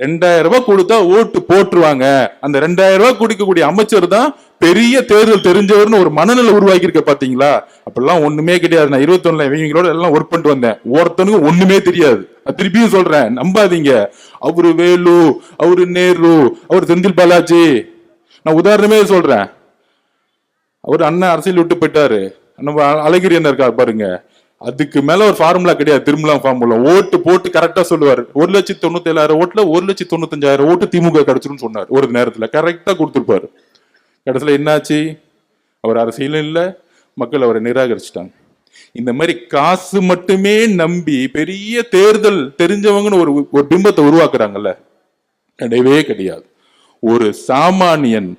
2000 ரூபாய் கொடுத்தா ஓட்டு போட்டுருவாங்க. அந்த 2000 ரூபாய் குடிக்கக்கூடிய அமைச்சர் தான் பெரிய தேர்தல் தெரிஞ்சவர்னு ஒரு மனநிலை உருவாக்கி இருக்க பாத்தீங்களா? அப்பெல்லாம் ஒண்ணுமே கிடையாது. நான் 21ல இவங்களோட எல்லாம் ஒர்க் பண்ணிட்டு வந்தேன். ஒருத்தனுக்கு ஒண்ணுமே தெரியாது. திருப்பியும் சொல்றேன், நம்பாதீங்க. அவரு வேலு, அவரு நேரு, அவரு செந்தில் பாலாஜி, நான் உதாரணமே சொல்றேன். அவரு அண்ணன் அரசியல் விட்டு போயிட்டாரு. நம்ம அழகிரி என்ன இருக்காரு பாருங்க, அதுக்கு மேல ஒரு ஃபார்முலா கிடையாது. திருமலா ஃபார்முலா ஓட்டு போட்டு கரெக்டா சொல்லுவாரு. 1,97,000 ஓட்டுல 1,95,000 ஓட்டு திமுக கிடைச்சிருன்னு சொன்னார். ஒரு நேரத்துல கரெக்டா கொடுத்துருப்பாரு. கடைசியில என்னாச்சு? அவர் அரசியலும் இல்ல, மக்கள் அவரை நிராகரிச்சுட்டாங்க. இந்த மாதிரி காசு மட்டுமே நம்பி பெரிய தேர்தல் தெரிஞ்சவங்கன்னு ஒரு பிம்பத்தை உருவாக்குறாங்கல்ல, கிடையவே கிடையாது. ஒரு சாமானியன்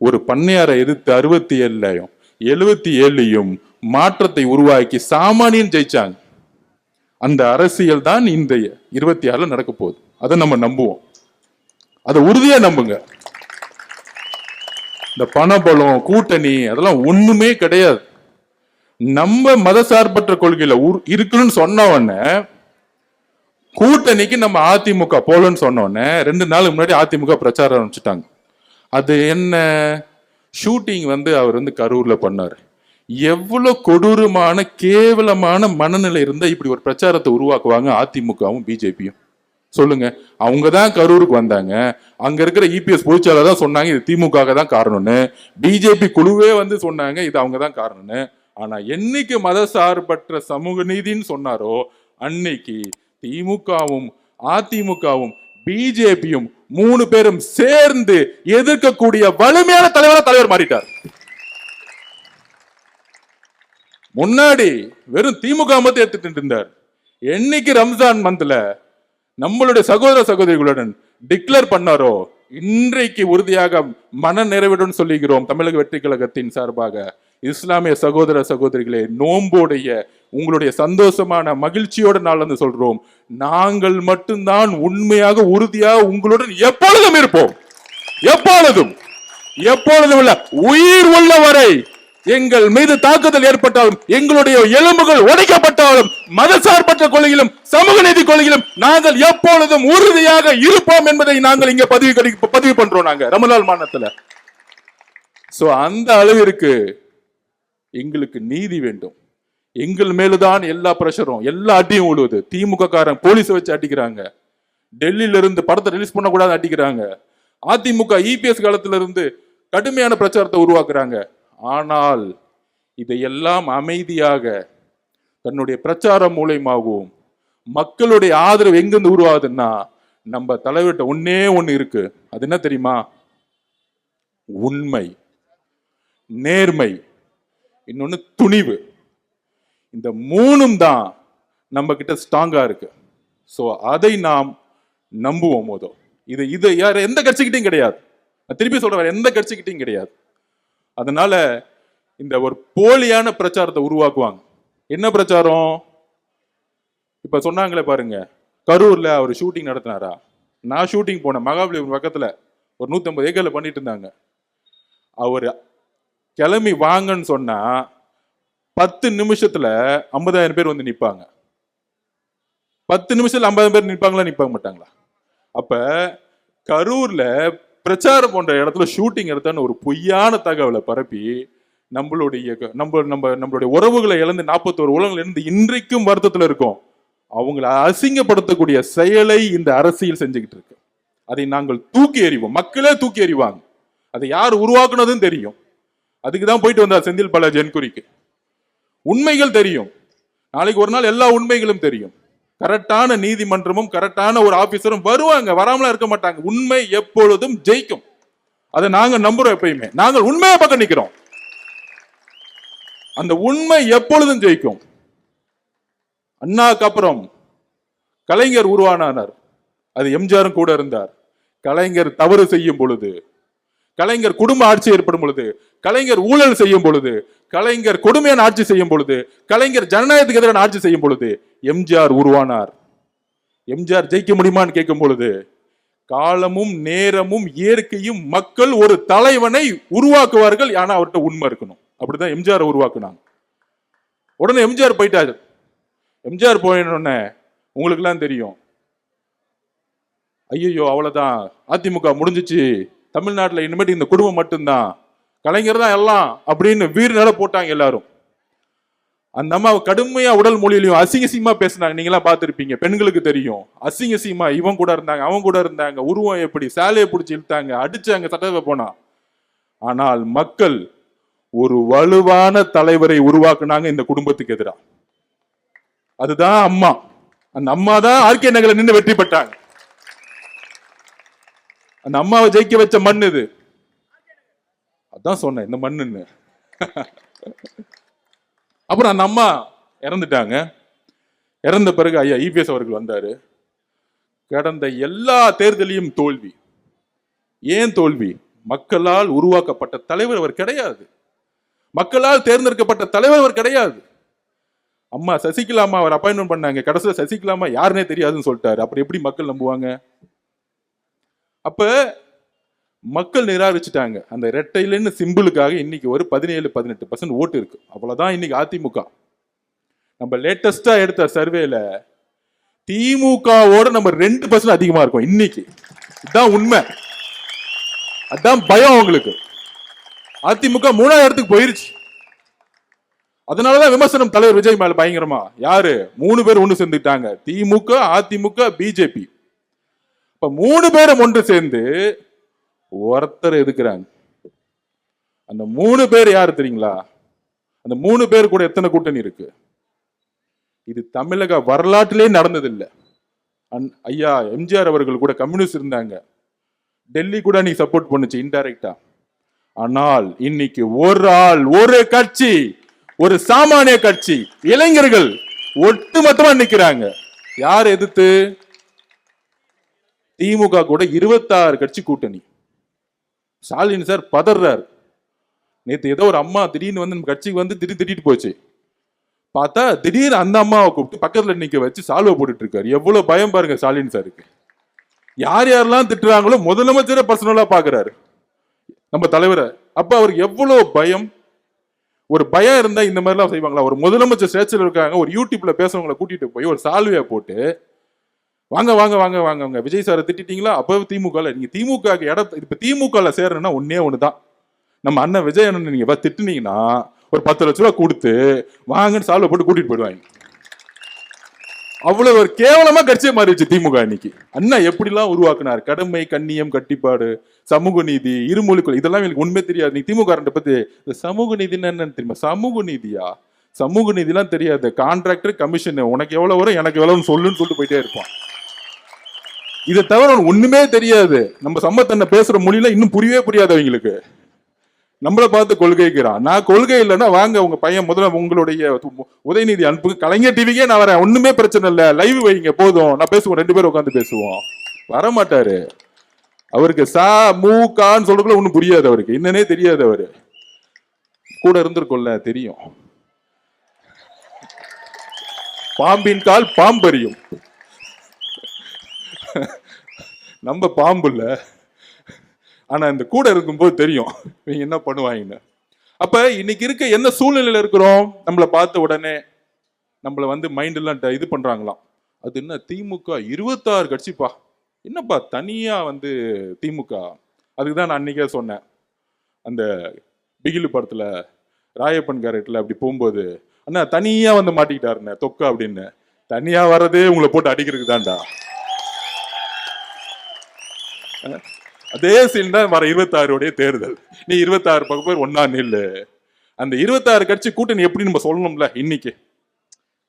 ஒரு பண்ணையாரை எதிர்த்து 67லையும் 77லையும் மாற்றத்தை உருவாக்கி சாமானியன் ஜெயிச்சாங்க. அந்த அரசியல் தான் இந்த 26ல நடக்க போகுது. அதை நம்ம நம்புவோம், அதை உறுதியா நம்புங்க. இந்த பணபலம் கூட்டணி அதெல்லாம் ஒண்ணுமே கிடையாது. நம்ம மதசார்பற்ற கொள்கையில இருக்குன்னு சொன்ன உடனே கூட்டணிக்கு நம்ம அதிமுக போலன்னு சொன்ன உடனே 2 நாளுக்கு முன்னாடி அதிமுக பிரச்சாரம் ஆரம்பிச்சுட்டாங்க. அது என்ன ஷூட்டிங் அவர் கரூர்ல பண்ணாரு. எவ்வளவு கொடூரமான கேவலமான மனநிலை இருந்தா இப்படி ஒரு பிரச்சாரத்தை உருவாக்குவாங்க அதிமுகவும் பிஜேபியும்? சொல்லுங்க. அவங்க தான் கரூருக்கு வந்தாங்க. அங்க இருக்கிற இபிஎஸ் பொதுச்சாளர் தான் சொன்னாங்க இது திமுக தான் காரணம்னு. பிஜேபி குழுவே சொன்னாங்க இது அவங்க தான் காரணம்னு. ஆனா என்னைக்கு மதசார்பற்ற சமூக நீதினு சொன்னாரோ அன்னைக்கு திமுகவும் அதிமுகவும் பிஜேபியும் 3 பேரும் சேர்ந்து எதிர்க்கக்கூடிய வலிமையான தலைவர் மாறிட்டார். முன்னாடி வெறும் திமுக மட்டும் எடுத்துட்டு இருந்தார். என்னைக்கு ரம்ஜான் மந்த்ல நம்மளுடைய சகோதர சகோதரிகளுடன் டிக்ளேர் பண்ணாரோ இன்றைக்கு உறுதியாக மன நிறைவுடன் சொல்லுகிறோம். தமிழக வெற்றி கழகத்தின் சார்பாக இஸ்லாமிய சகோதர சகோதரிகளே, நோம்போடைய உங்களுடைய சந்தோஷமான மகிழ்ச்சியோட நாள் சொல்றோம், நாங்கள் மட்டும்தான் உண்மையாக உறுதியாக உங்களுடன் எப்பொழுதும் இருப்போம். எப்பொழுதும் இல்ல, உயிர் உள்ள வரை எங்கள் மீது தாக்குதல் ஏற்பட்டாலும், எங்களுடைய எலும்புகள் உடைக்கப்பட்டாலும், மதசார்பற்ற கொள்கையிலும் சமூக நீதி கொள்கையிலும் நாங்கள் எப்பொழுதும் உறுதியாக இருப்போம் என்பதை நாங்கள் இங்க பதிவு பண்றோம். நாங்க ரமலான் மாநிலத்துல அந்த அளவிற்கு எங்களுக்கு நீதி வேண்டும். எங்கள் மேலுதான் எல்லா பிரஷரும், எல்லா அடியும் விழுவுது. திமுக காரன் போலீஸ் வச்சு அடிக்கிறாங்க. டெல்லியில இருந்து படத்தை ரிலீஸ் பண்ண கூடாது அடிக்கிறாங்க. அதிமுக இபிஎஸ் காலத்துல இருந்து கடுமையான பிரச்சாரத்தை உருவாக்குறாங்க. ஆனால் இதையெல்லாம் அமைதியாக தன்னுடைய பிரச்சாரம் மூலமாகவும் மக்களுடைய ஆதரவு எங்கிருந்து உருவாகுதுன்னா நம்ம தலைவர்கிட்ட ஒண்ணு இருக்கு. அது என்ன தெரியுமா? உண்மை, நேர்மை, இன்னொன்னு துணிவு. இந்த 3ம் தான் நம்ம கிட்ட ஸ்ட்ராங்கா இருக்கு. சோ அதை நாம் நம்புவோம். போதும். இது யார் எந்த கட்சிக்கிட்டையும் கிடையாது. திருப்பி சொல்றேன், எந்த கட்சிக்கிட்டையும் கிடையாது. அதனால இந்த ஒரு போலியான பிரச்சாரத்தை உருவாக்குவாங்க. என்ன பிரச்சாரம்? இப்ப சொன்னாங்களே பாருங்க, கரூர்ல அவர் ஷூட்டிங் நடத்தினாரா? நான் ஷூட்டிங் போனேன். மகாபலிபுரம் பக்கத்துல ஒரு 150 ஏக்கர்ல பண்ணிட்டு இருந்தாங்க. அவர் கிளம்பி வாங்கன்னு சொன்னா 10 நிமிஷத்துல 50,000 பேர் நிப்பாங்க. 10 நிமிஷத்துல 50,000 பேர் நிப்பாங்களா? நிப்பாங்க மாட்டாங்களா? அப்ப கரூர்ல பிரச்சாரம் போன்ற இடத்துல ஷூட்டிங் எடுத்தான்னு ஒரு பொய்யான தகவலை பரப்பி நம்மளுடைய உறவுகளை இழந்து 41 உலகங்கள் இருந்து இன்றைக்கும் வருத்தத்துல இருக்கும். அவங்களை அசிங்கப்படுத்தக்கூடிய செயலை இந்த அரசியல் செஞ்சுக்கிட்டு இருக்கு. அதை நாங்கள் தூக்கி எறிவோம். மக்களே தூக்கி எறிவாங்க. அதை யார் உருவாக்குனதுன்னு தெரியும். அதுக்குதான் போயிட்டு வந்தார் செந்தில் பாலாஜி என்கொயரிக்கு. உண்மைகள் தெரியும். நாளைக்கு ஒரு நாள் எல்லா உண்மைகளும் தெரியும். கரெக்டான நீதிமன்றமும் கரெக்டான ஒரு ஆபீசரும் வருவாங்க, வராமலாம் இருக்க மாட்டாங்க. உண்மை எப்பொழுதும் ஜெயிக்கும். அதை நாங்க நம்புறோம். எப்பயுமே நாங்கள் உண்மையை பக்கம் நிக்கிறோம். அந்த உண்மை எப்பொழுதும் ஜெயிக்கும். அண்ணாக்கு அப்புறம் கலைஞர் உருவானார். அது எம்ஜிஆரும் கூட இருந்தார். கலைஞர் தவறு செய்யும் பொழுது, கலைஞர் குடும்ப ஆட்சி ஏற்படும் பொழுது, கலைஞர் ஊழல் செய்யும் பொழுது, கலைஞர் கொடுமையான ஆட்சி செய்யும் பொழுது, கலைஞர் ஜனநாயகத்துக்கு எதிரான ஆட்சி செய்யும் பொழுது எம்ஜிஆர் உருவானார். எம்ஜிஆர் ஜெயிக்க முடியுமான்னு கேட்கும் பொழுது காலமும் நேரமும் இயற்கையும் மக்கள் ஒரு தலைவனை உருவாக்குவார்கள். ஆனா அவர்கிட்ட உண்மை இருக்கணும். அப்படிதான் எம்ஜிஆர் உருவாக்குனாங்க. உடனே எம்ஜிஆர் போயிட்டாரு. எம்ஜிஆர் போயின உங்களுக்கு எல்லாம் தெரியும், ஐயோ அவ்வளவுதான், அதிமுக முடிஞ்சிச்சு, தமிழ்நாட்டில் இனிமேட்டு இந்த குடும்பம் மட்டும்தான், கலைஞர் தான் எல்லாம் அப்படின்னு வீறு நில போட்டாங்க எல்லாரும். அந்த அம்மா கடுமையா உடல் மொழியிலையும் அசிங்கசியமா பேசினாங்க. நீங்க எல்லாம் பார்த்திருப்பீங்க, பெண்களுக்கு தெரியும். அசிங்கசியமா இவன் கூட இருந்தாங்க, அவன் கூட இருந்தாங்க, உருவம் எப்படி, சேலையை பிடிச்சி இழுத்தாங்க, அடிச்சாங்க, சட்டத்தை போனா. ஆனால் மக்கள் ஒரு வலுவான தலைவரை உருவாக்குனாங்க இந்த குடும்பத்துக்கு எதிராக. அதுதான் அம்மா. அந்த அம்மா தான் ஆர்கே நகர்ல நின்று வெற்றி பெற்றாங்க. அந்த அம்மாவை ஜெயிக்க வச்ச மண் இது. அதான் சொன்னேன் இந்த மண்ணுன்னு. அப்புறம் அந்த அம்மா இறந்துட்டாங்க. இறந்த பிறகு ஐயா இபிஎஸ் அவர்கள் வந்தாரு. கடந்த எல்லா தேர்தலையும் தோல்வி. ஏன் தோல்வி? மக்களால் உருவாக்கப்பட்ட தலைவர் அவர் கிடையாது. மக்களால் தேர்ந்தெடுக்கப்பட்ட தலைவர் அவர் கிடையாது. அம்மா சசிகலா அம்மா அவர் அப்பாயின்மெண்ட் பண்ணாங்க. கடைசியில் சசிகலா அம்மா யாருன்னே தெரியாதுன்னு சொல்லிட்டாரு. அப்புறம் எப்படி மக்கள் நம்புவாங்க? அப்ப மக்கள் நிராகரிச்சுட்டாங்க. அந்த ரெட்டையிலன்னு சிம்பிளுக்காக இன்னைக்கு ஒரு 17-18% ஓட்டு இருக்கு. அவ்வளவுதான் இன்னைக்கு அதிமுக. நம்ம லேட்டஸ்டா எடுத்த சர்வேல திமுகவோட நம்ம 2% அதிகமா இருக்கும் இன்னைக்கு. இதுதான் உண்மை. அதான் பயம் உங்களுக்கு. அதிமுக 3ஆவது இடத்துக்கு போயிருச்சு. அதனாலதான் விமர்சனம் தலைவர் விஜய் மேல பயங்கரமா. யாரு? 3 பேர் ஒண்ணு சேர்ந்துட்டாங்க. திமுக, அதிமுக, பிஜேபி. இப்ப 3 பேரும் ஒன்று சேர்ந்து ஒருத்தர் எதுக்குறாங்க. அந்த 3 பேர் யாரு தெரியுங்களா? அந்த 3 பேர் கூட எத்தனை கூட்டணி இருக்கு? இது தமிழக வரலாற்றிலே நடந்ததில்லை. ஐயா எம்ஜிஆர் அவர்கள் கூட கம்யூனிஸ்ட் இருந்தாங்க. டெல்லி கூட நீ சப்போர்ட் பண்ணுச்சு இன்டைரக்டா. ஆனால் இன்னைக்கு ஒரு ஆள், ஒரு கட்சி, ஒரு சாமானிய கட்சி, இளைஞர்கள் ஒட்டுமொத்தமா நிக்கிறாங்க. யார் எதிர்த்து? திமுக கூட 26 கட்சி கூட்டணி. ஸ்டாலின் சார் பதறாரு. நேத்து ஏதோ ஒரு அம்மா திடீர்னு வந்து நம்ம கட்சிக்கு வந்து திடீர்னு போச்சு. பார்த்தா திடீர்னு அந்த அம்மாவை கூப்பிட்டு பக்கத்துல நிக்க வச்சு சால்வை போட்டுட்டு இருக்காரு. எவ்வளவு பயம் பாருங்க ஸ்டாலின் சாருக்கு. யார் யாரெல்லாம் திட்டுறாங்களோ முதலமைச்சரை பர்சனலா பாக்குறாரு நம்ம தலைவரை. அப்ப அவருக்கு எவ்வளவு பயம். ஒரு பயம் இருந்தா இந்த மாதிரி எல்லாம் செய்வாங்களா? ஒரு முதலமைச்சர் ஸ்டேச்சர் இருக்காங்க, ஒரு யூடியூப்ல பேசுறவங்களை கூட்டிட்டு போய் ஒரு சால்வையா போட்டு வாங்க வாங்க வாங்க வாங்க வாங்க விஜய் சாரை திட்டீங்களா? அப்ப திமுக நீங்க திமுக இப்ப திமுக சேரணும்னா ஒன்னே ஒண்ணுதான். நம்ம அண்ணன் விஜய் அண்ணன் நீங்க திட்டுனீங்கன்னா ஒரு 10 லட்ச ரூபாய் கொடுத்து வாங்கன்னு சால்வை போட்டு கூட்டிட்டு போயிடுவாங்க. அவ்வளவு ஒரு கேவலமா கட்சியை மாறிடுச்சு திமுக இன்னைக்கு. அண்ணா எப்படிலாம் உருவாக்குனார்? கடமை, கண்ணியம், கட்டிப்பாடு, சமூக நீதி, இருமொழிக்குள், இதெல்லாம் எனக்கு உண்மை தெரியாது. நீ திமுக பத்தி இந்த சமூக நீதினு என்னன்னு தெரியுமா? சமூக நீதியா? சமூக நீதிலாம் தெரியாது. கான்ட்ராக்டர், கமிஷன், உனக்கு எவ்வளவு வரும் எனக்கு எவ்வளவு சொல்லுன்னு சொல்லிட்டு போயிட்டே இருப்பான். இதை தவிர ஒண்ணுமே தெரியாது. நம்ம சம்பத்தன்ன பேசுற மொழியில இன்னும் புரியவே புரியாது அவங்களுக்கு. நம்மளை பார்த்து கொள்கைக்கிறான். நான் கொள்கை இல்லைன்னா வாங்க உங்க பையன் முதல்ல உங்களுடைய உதயநிதி அனுப்புங்க, கலைஞர் டிவிக்கே நான் வரேன், ஒண்ணுமே பிரச்சனை இல்லை, லைவ் வைங்க போதும், நான் பேசுவோம், 2 பேரும் உட்காந்து பேசுவோம். வரமாட்டாரு. அவருக்கு சா மூ கான்னு சொல்றதுக்குள்ள ஒண்ணும் புரியாது. அவருக்கு என்னன்னே தெரியாது. அவரு கூட இருந்திருக்கும்ல, தெரியும். பாம்பின் கால் பாம்பறியும். நம்ம பாம்பு இல்ல, ஆனா இந்த கூட இருக்கும்போது தெரியும் நீங்க என்ன பண்ணுவாங்கன்னு. அப்ப இன்னைக்கு இருக்க என்ன சூழ்நிலையில இருக்கிறோம்? நம்மளை பார்த்த உடனே நம்மள வந்து மைண்ட் எல்லாம் இது பண்றாங்களாம். அது என்ன திமுக 26 கட்சிப்பா, என்னப்பா தனியா வந்து திமுக? அதுக்குதான் நான் அன்னைக்கே சொன்னேன், அந்த பிகிலு படத்துல ராயப்பன் கேரக்டர்ல அப்படி போகும்போது அண்ணா தனியா வந்து மாட்டிக்கிட்டாருண்ணே தொக்கா அப்படின்னு. தனியா வர்றதே உங்களை போட்டு அடிக்கிறதுக்கு தான்டா. அதே சீன் தான் வர 26 தேர்தல். நீ 26 பக்கம் பேர் ஒன்னா நில்லு. அந்த 26 கட்சி கூட்டணி எப்படி நம்ம சொல்லணும்ல இன்னைக்கு.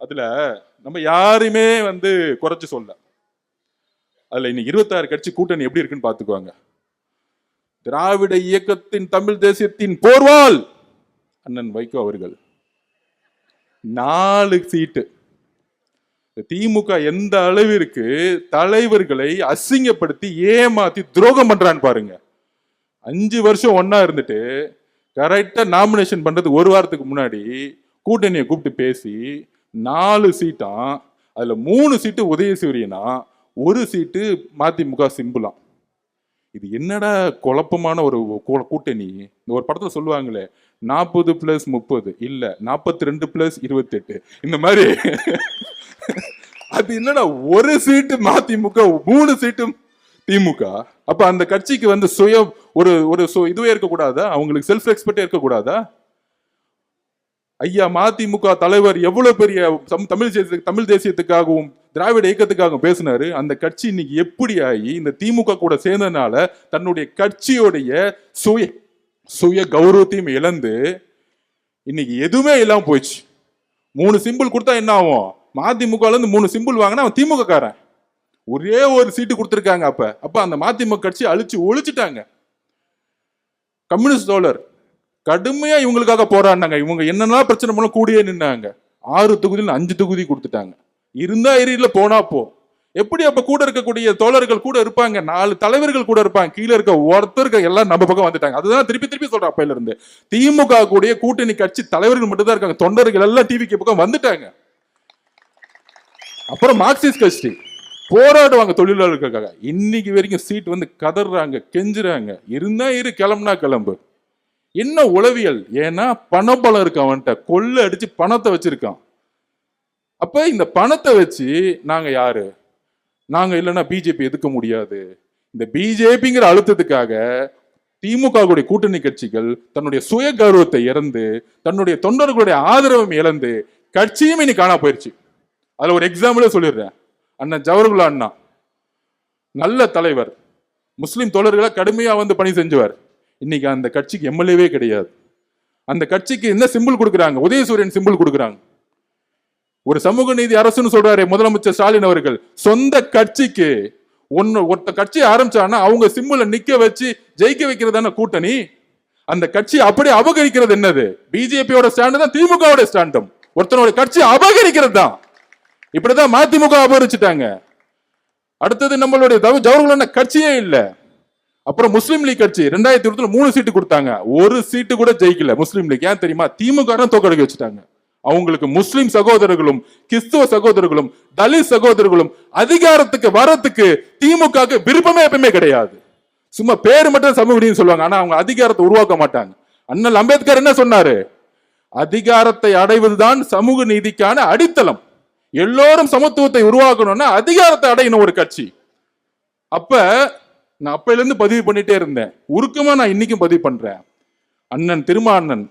அதுல நம்ம யாருமே வந்து குறைச்சு சொல்ல. அதுல இன்னைக்கு 26 கட்சி கூட்டணி எப்படி இருக்குன்னு பாத்துக்குவாங்க. திராவிட இயக்கத்தின் தமிழ் தேசியத்தின் போர்வால் அண்ணன் வைகோ அவர்கள் 4 சீட்டு. திமுக எந்த அளவிற்கு தலைவர்களை அசிங்கப்படுத்தி ஏமாத்தி துரோகம் பண்றான்னு பாருங்க. 5 வருஷம் ஒன்னா இருந்துட்டு கரெக்டா நாமினேஷன் பண்றது 1 வாரத்துக்கு முன்னாடி கூட்டணியை கூப்பிட்டு பேசி 4 சீட்டாம். அதுல 3 சீட்டு உதயசூரியனா, 1 சீட்டு மதிமுக சிம்பிளாம். இது என்னடா குழப்பமான ஒரு கூட்டணி. இந்த ஒரு படத்துல சொல்லுவாங்களே 40+30 இல்ல 42+28 இந்த மாதிரி. அது என்னடா 1 சீட்டு மதிமுக, 3 சீட்டும் திமுக. அப்ப அந்த கட்சிக்கு வந்து ஒரு இதுவே இருக்கக்கூடாதா? அவங்களுக்கு செல்ஃப் ரெஸ்பெக்டே இருக்கக்கூடாதா? ஐயா மதிமுக தலைவர் எவ்வளவு பெரிய தமிழ் தேசியத்துக்காகவும் திராவிட இயக்கத்துக்காகவும் பேசினாரு. அந்த கட்சி இன்னைக்கு எப்படி ஆகி இந்த திமுக கூட சேர்ந்ததுனால தன்னுடைய கட்சியோடைய சுய கௌரவத்தையும் இழந்து இன்னைக்கு எதுவுமே இல்லாம போயிடுச்சு. 3 சிம்பிள் கொடுத்தா என்ன ஆகும்? மதிமுகல இருந்து 3 சிம்பிள் வாங்கினா அவன் திமுக காரன். ஒரே ஒரு சீட்டு கொடுத்திருக்காங்க. அப்ப அந்த மதிமுக கட்சி ஒழிச்சுட்டாங்க. கம்யூனிஸ்ட் தோழர் கடுமையா இவங்களுக்காக போராடினாங்க. இவங்க என்னென்ன பிரச்சனை மூலம் கூடியே நின்னாங்க. 6 தொகுதியில் 5 தொகுதி கொடுத்துட்டாங்க. இருந்தா ஏரியில போனா போ. எப்படி அப்ப கூட இருக்கக்கூடிய தோழர்கள் கூட இருப்பாங்க, 4 தலைவர்கள் கூட இருப்பாங்க, கீழே இருக்க ஒருத்தருக்கு எல்லாம் நம்ம பக்கம் வந்துட்டாங்க. அதுதான் திருப்பி சொல்றேன். அப்பையில இருந்து திமுக கூடிய கூட்டணி கட்சி தலைவர்கள் மட்டும் தான் இருக்காங்க. தொண்டர்கள் எல்லாம் டிவிக்கு பக்கம் வந்துட்டாங்க. அப்புறம் மார்க்சிஸ்ட் கட்சி போராடுவாங்க தொழிலாளர்களுக்காக. இன்னைக்கு வரைக்கும் சீட் வந்து கதறாங்க, கெஞ்சுறாங்க. இருந்தா கிளம்புனா கிளம்பு. என்ன உளவியல்? ஏன்னா பணபலம் இருக்கு அவன்கிட்ட, கொள்ளை அடிச்சு பணத்தை வச்சிருக்கான். அப்ப இந்த பணத்தை வச்சு நாங்க யாரு? நாங்க இல்லைன்னா பிஜேபி எதுக்க முடியாது. இந்த பிஜேபிங்கிற அழுத்தத்துக்காக திமுக கூட்டணி கட்சிகள் தன்னுடைய சுய கௌரவத்தை இழந்து, தன்னுடைய தொண்டர்களுடைய ஆதரவும் இழந்து, கட்சியும் இன்னைக்கு காணா போயிருச்சு. அதுல ஒரு எக்ஸாம்பிளே சொல்லிடுறேன். அண்ணன் ஜவஹர்லால் அண்ணா நல்ல தலைவர், முஸ்லிம் தோழர்களை கடுமையா வந்து பணி செஞ்சவர். இன்னைக்கு அந்த கட்சிக்கு எம்எல்ஏவே கிடையாது. அந்த கட்சிக்கு என்ன சிம்பிள் கொடுக்குறாங்க? உதயசூரியன் சிம்பிள் கொடுக்குறாங்க. ஒரு சமூக நீதி அரசுன்னு சொல்றாரு முதலமைச்சர் ஸ்டாலின் அவர்கள். சொந்த கட்சிக்கு ஒருத்த கட்சி ஆரம்பிச்சான்னா அவங்க சிம்பிளை நிக்க வச்சு ஜெயிக்க வைக்கிறதான கூட்டணி. அந்த கட்சி அப்படியே அபகரிக்கிறது என்னது? பிஜேபியோட ஸ்டாண்டு தான் திமுகவோட ஸ்டாண்டும். ஒருத்தனோட கட்சி அபகரிக்கிறது தான். இப்படிதான் மதிமுக அபகரிச்சுட்டாங்க. அடுத்தது நம்மளுடைய ஜவஹர்லால் கட்சியே இல்ல. அப்புறம் முஸ்லீம் லீக் கட்சி 2020 3 சீட்டு கொடுத்தாங்க. ஒரு சீட்டு கூட ஜெயிக்கல முஸ்லீம் லீக். ஏன் தெரியுமா? திமுக தோக்கடிக்க வச்சுட்டாங்க. அவங்களுக்கு முஸ்லிம் சகோதரர்களும் கிறிஸ்துவ சகோதரர்களும் தலித் சகோதரர்களும் அதிகாரத்துக்கு வரத்துக்கு திமுக விருப்பமே எப்பவுமே கிடையாது. சும்மா பேரு மட்டும் சமூக நீதி சொல்லுவாங்க, ஆனா அவங்க அதிகாரத்தை உருவாக்க மாட்டாங்க. அண்ணல் அம்பேத்கர் என்ன சொன்னாரு? அதிகாரத்தை அடைவதுதான் சமூக நீதிக்கான அடித்தளம். எல்லோரும் சமத்துவத்தை உருவாக்கணும்னா அதிகாரத்தை அடையணும் ஒரு கட்சி. அப்ப நான் அப்பையில இருந்து பதிவு பண்ணிட்டே இருந்தேன். உருக்கமா நான் இன்னைக்கும் பதிவு பண்றேன். அண்ணன் திருமாண்ணன்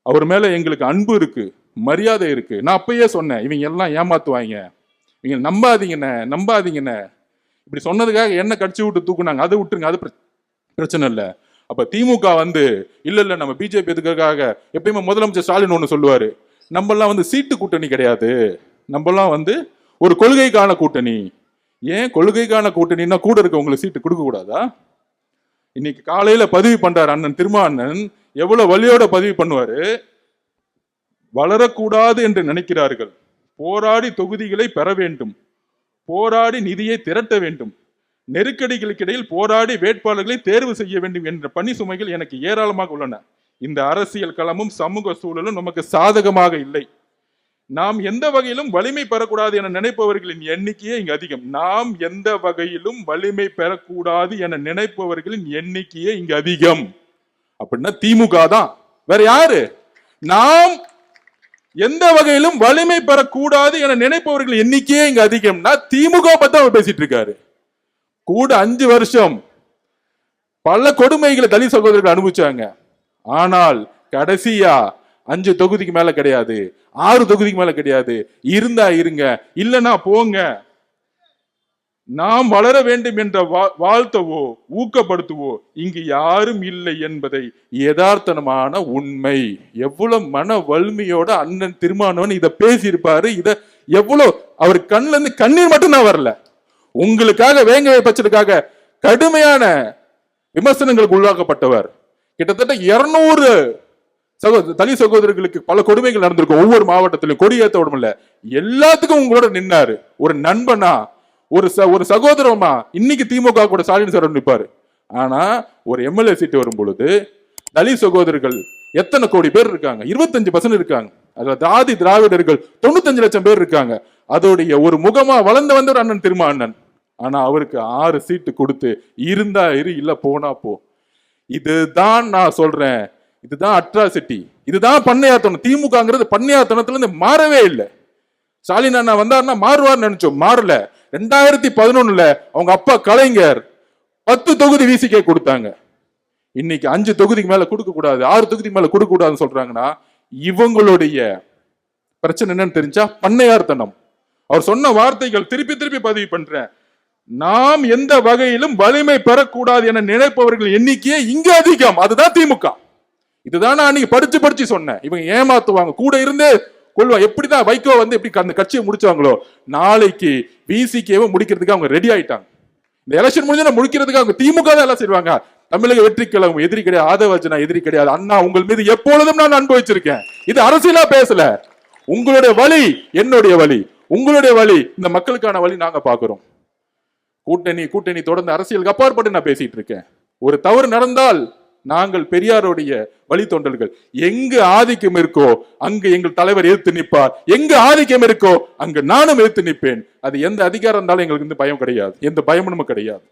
அவர் மேல எங்களுக்கு அன்பு இருக்கு, மரியாதை இருக்கு. நான் அப்பயே சொன்னேன், இவங்க எல்லாம் ஏமாத்துவாங்க, இவங்க நம்பாதீங்கன்னு. இப்படி சொன்னதுக்காக என்ன கட்சி விட்டு தூக்குனாங்க, அதை விட்டுருங்க, அது பிரச்சனை இல்லை. அப்ப திமுக வந்து இல்ல நம்ம பிஜேபி எதுக்காக எப்பயுமே முதலமைச்சர் ஸ்டாலின் ஒண்ணு சொல்லுவாரு, நம்மெல்லாம் வந்து சீட்டு கூட்டணி கிடையாது, நம்மெல்லாம் வந்து ஒரு கொள்கைக்கான கூட்டணி. ஏன் கொள்கைக்கான கூட்டணின்னா கூட இருக்க உங்களுக்கு சீட்டு கொடுக்க கூடாதா? இன்னைக்கு காலையில பதிவு பண்றாரு அண்ணன் திருமாண்ணன். எவ்வளவு வலியோட பதிவு பண்ணுவாரு. வளரக்கூடாது என்று நினைக்கிறார்கள், போராடி தொகுதிகளை பெற வேண்டும், போராடி நிதியை திரட்ட வேண்டும், நெருக்கடிகளுக்கு இடையில் போராடி வேட்பாளர்களை தேர்வு செய்ய வேண்டும் என்ற பணி சுமைகள் எனக்கு ஏராளமாக உள்ளன. இந்த அரசியல் களமும் சமூக சூழலும் நமக்கு சாதகமாக இல்லை. நாம் எந்த வகையிலும் வலிமை பெறக்கூடாது என நினைப்பவர்களின் எண்ணிக்கையே இங்கு அதிகம். நாம் எந்த வகையிலும் வலிமை பெறக்கூடாது என நினைப்பவர்களின் எண்ணிக்கையே இங்கு அதிகம். அப்படின்னா திமுக தான், வேற யாரு? நாம் எந்த வகையிலும் வலிமை பெறக்கூடாது என நினைப்பவர்கள் எண்ணிக்கையே இங்க அதிகம்னா திமுக பத்தி அவர் பேசிட்டு இருக்காரு. கூட 5 வருஷம் பல கொடுமைகளை தலித் சகோதரர்கள் அனுபவிச்சாங்க. ஆனால் கடைசியா 5 தொகுதிக்கு மேல கிடையாது, 6 தொகுதிக்கு மேல கிடையாது. இருந்தா இருங்க, இல்லைன்னா போங்க. நாம் வளர வேண்டும் என்ற வாழ்த்தவோ ஊக்கப்படுத்துவோ இங்கு யாரும் இல்லை என்பதை யதார்த்தமான உண்மை. எவ்வளவு மன வலிமையோட அண்ணன் திருமானவன் இதை பேசியிருப்பாரு. இத எவ்வளவு அவர் கண்ணுல இருந்து கண்ணீர் மட்டும் தான் வரல. உங்களுக்காக வேங்க பட்சத்துக்காக கடுமையான விமர்சனங்களுக்கு உள்ளாக்கப்பட்டவர். கிட்டத்தட்ட 200 தலித் சகோதரர்களுக்கு பல கொடுமைகள் நடந்திருக்கும். ஒவ்வொரு மாவட்டத்திலும் கொடியேற்ற விடமில்ல, எல்லாத்துக்கும் உங்களோட நின்னாரு. ஒரு நண்பனா, ஒரு சகோதரமா இன்னைக்கு திமுக கூட ஸ்டாலின் சார் நிற்பாரு. ஆனா ஒரு எம்எல்ஏ சீட்டு வரும் பொழுது தலித் சகோதரர்கள் எத்தனை கோடி பேர் இருக்காங்க? 25% இருக்காங்க. அதுல தாதி திராவிடர்கள் 95 லட்சம் பேர் இருக்காங்க. அதோடைய ஒரு முகமா வளர்ந்து வந்தவர் அண்ணன் திருமாண்ணன். ஆனா அவருக்கு 6 சீட்டு கொடுத்து இருந்தா இரு, இல்ல போனா போ. இதுதான் நான் சொல்றேன், இதுதான் அட்ராசிட்டி, இதுதான் பண்ணையாத்தனம். திமுகங்கிறது பண்ணையாத்தனத்துல இருந்து மாறவே இல்லை. ஸ்டாலின் அண்ணா வந்தாருன்னா மாறுவார்னு நினைச்சோம், மாறல. 2011 அவங்க அப்பா கலைஞர் 10 தொகுதி விசிகே கொடுத்தாங்க. இன்னைக்கு 5 தொகுதிக்கு மேல கொடுக்க கூடாது, 6 தொகுதிக்கு மேல கொடுக்க கூடாதுன்னு சொல்றாங்கன்னா இவங்களுடைய பிரச்சனை என்னன்னு தெரிஞ்சா பண்ணையார்த்தனம். அவர் சொன்ன வார்த்தைகள் திருப்பி திருப்பி பதிவு பண்றேன். நாம் எந்த வகையிலும் வலிமை பெறக்கூடாது என நினைப்பவர்கள் எண்ணிக்கையே இங்க அதிகம். அதுதான் திமுக. இதுதான் நான் அன்னைக்கு படிச்சு சொன்னேன். இவங்க ஏமாத்துவாங்க, கூட இருந்து கொள்வாங்க. எப்படிதான் வைகோ எப்படி அந்த கட்சியை முடிச்சாங்களோ, நாளைக்கு விசிகேவை முடிக்கிறதுக்கு அவங்க ரெடி ஆயிட்டாங்க. இந்த எலெக்ஷன் முடிஞ்சா முடிக்கிறதுக்கு அவங்க திமுக தான் எல்லாம் செய்வாங்க. தமிழக வெற்றி கழகம் எதிரி கிடையாது, ஆதவர்ஜனா எதிரி கிடையாது. அண்ணா உங்கள் மீது எப்பொழுதும் நான் அனுபவிச்சிருக்கேன். இது அரசியலா பேசல. உங்களுடைய வழி என்னுடைய வழி, உங்களுடைய வழி இந்த மக்களுக்கான வழி நாங்க பாக்குறோம். கூட்டணி தொடர்ந்து அரசியலுக்கு அப்பாற்பட்டு நான் பேசிட்டு இருக்கேன். ஒரு தவறு நடந்தால் நாங்கள் பெரியாருடைய வழித்தொண்டர்கள். எங்கு ஆதிக்கம் இருக்கோ அங்கு எங்கள் தலைவர் எதிர்த்து நிற்பார். எங்கு ஆதிக்கம் இருக்கோ அங்கு நானும் எதிர்த்து நிற்பேன். அது எந்த அதிகாரம் இருந்தாலும் எங்களுக்கு பயம் கிடையாது, எந்த பயமும் கிடையாது.